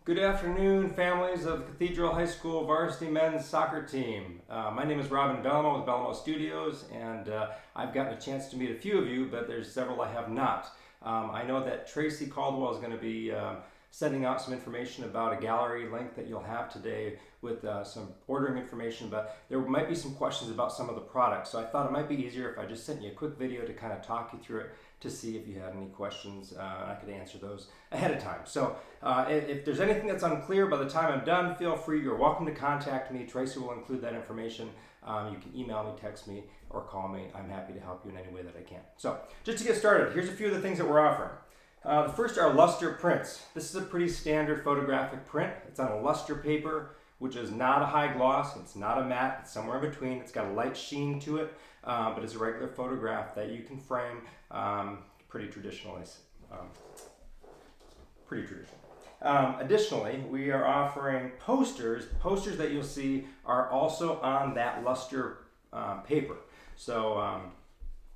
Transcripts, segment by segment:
Good afternoon, families of Cathedral High School Varsity men's soccer team. My name is Robin Bellamo with Bellamo Studios, and I've gotten a chance to meet a few of you, but there's several I have not. I know that Tracy Caldwell is going to be sending out some information about a gallery link that you'll have today with some ordering information, but there might be some questions about some of the products. So I thought it might be easier if I just sent you a quick video to kind of talk you through it to see if you had any questions. I could answer those ahead of time. So if there's anything that's unclear by the time I'm done, feel free. You're welcome to contact me. Tracy will include that information. You can email me, text me, or call me. I'm happy to help you in any way that I can. So just to get started, here's a few of the things that we're offering. The first are luster prints. This is a pretty standard photographic print. It's on a luster paper, which is not a high gloss. It's not a matte. It's somewhere in between. It's got a light sheen to it, but it's a regular photograph that you can frame pretty traditionally. Additionally, we are offering posters. Posters that you'll see are also on that luster paper. So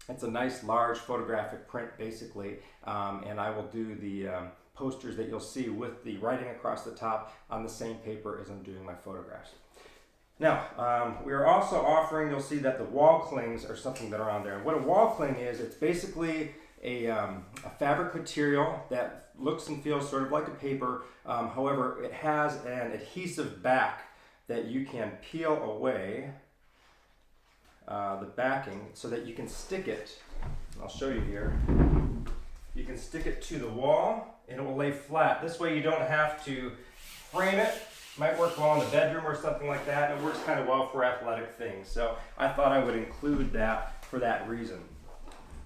it's a nice large photographic print basically, and I will do the posters that you'll see with the writing across the top on the same paper as I'm doing my photographs. Now, we are also offering, you'll see that the wall clings are something that are on there. And what a wall cling is, it's basically a fabric material that looks and feels sort of like a paper. However, it has an adhesive back that you can peel away the backing so that you can stick it. I'll show you here. You can stick it to the wall and it will lay flat. This way you don't have to frame it. Might work well in the bedroom or something like that. It works kind of well for athletic things. So I thought I would include that for that reason.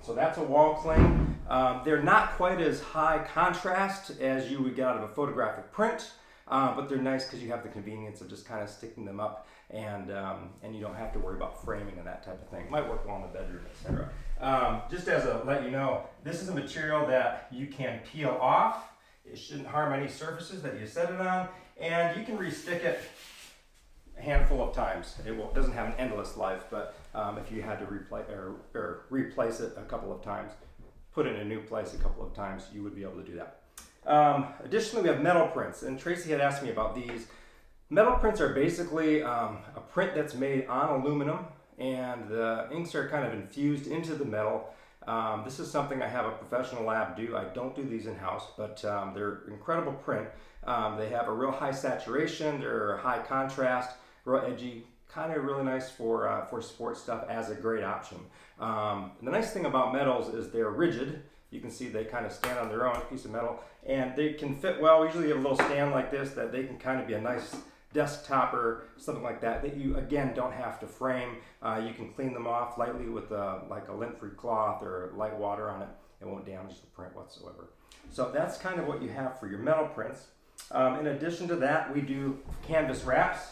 So that's a wall cling. They're not quite as high contrast as you would get out of a photographic print, but they're nice because you have the convenience of just kind of sticking them up, and you don't have to worry about framing and that type of thing. It might work well in the bedroom, etc. Just as a let you know, this is a material that you can peel off. It shouldn't harm any surfaces that you set it on, and you can re-stick it a handful of times. It doesn't have an endless life, but if you had to replace it a couple of times, put it in a new place a couple of times, you would be able to do that. Additionally, we have metal prints, and Tracy had asked me about these. Metal prints are basically a print that's made on aluminum, and the inks are kind of infused into the metal. This is something I have a professional lab do. I don't do these in-house, but they're incredible print. They have a real high saturation, they're high contrast, real edgy, kind of really nice for sports stuff as a great option. The nice thing about metals is they're rigid. You can see they kind of stand on their own, a piece of metal, and they can fit well. Usually you have a little stand like this that they can kind of be a nice desktop or something like that you again don't have to frame. You can clean them off lightly with like a lint-free cloth or light water on it. It won't damage the print whatsoever. So that's kind of what you have for your metal prints. In addition to that, we do canvas wraps.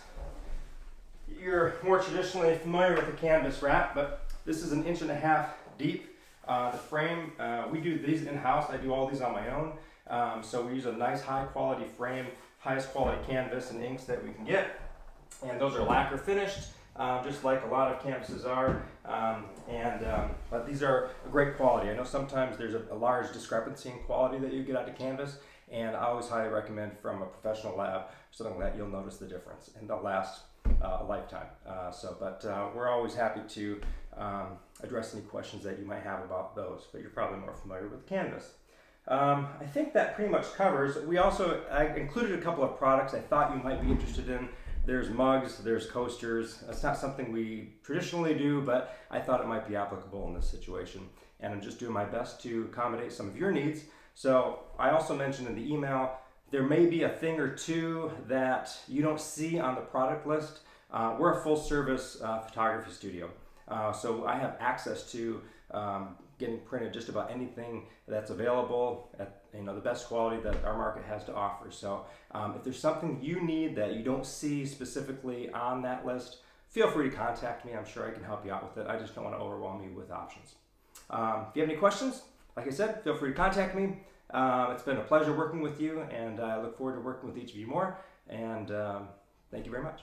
You're more traditionally familiar with the canvas wrap, but this is 1.5 inches deep. The frame, we do these in-house. I do all these on my own. So we use a nice high quality frame, highest quality canvas and inks that we can get. And those are lacquer finished, just like a lot of canvases are. But these are a great quality. I know sometimes there's a large discrepancy in quality that you get out of canvas, and I always highly recommend from a professional lab, something like that, you'll notice the difference, and they'll last a lifetime. But we're always happy to address any questions that you might have about those, but you're probably more familiar with canvas. I think that pretty much covers. I included a couple of products I thought you might be interested in. There's mugs, there's coasters. That's not something we traditionally do, but I thought it might be applicable in this situation. And I'm just doing my best to accommodate some of your needs. So I also mentioned in the email, there may be a thing or two that you don't see on the product list. We're a full service photography studio. So I have access to getting printed just about anything that's available at the best quality that our market has to offer. So if there's something you need that you don't see specifically on that list, feel free to contact me. I'm sure I can help you out with it. I just don't want to overwhelm you with options. If you have any questions, like I said, feel free to contact me. It's been a pleasure working with you, and I look forward to working with each of you more. And thank you very much.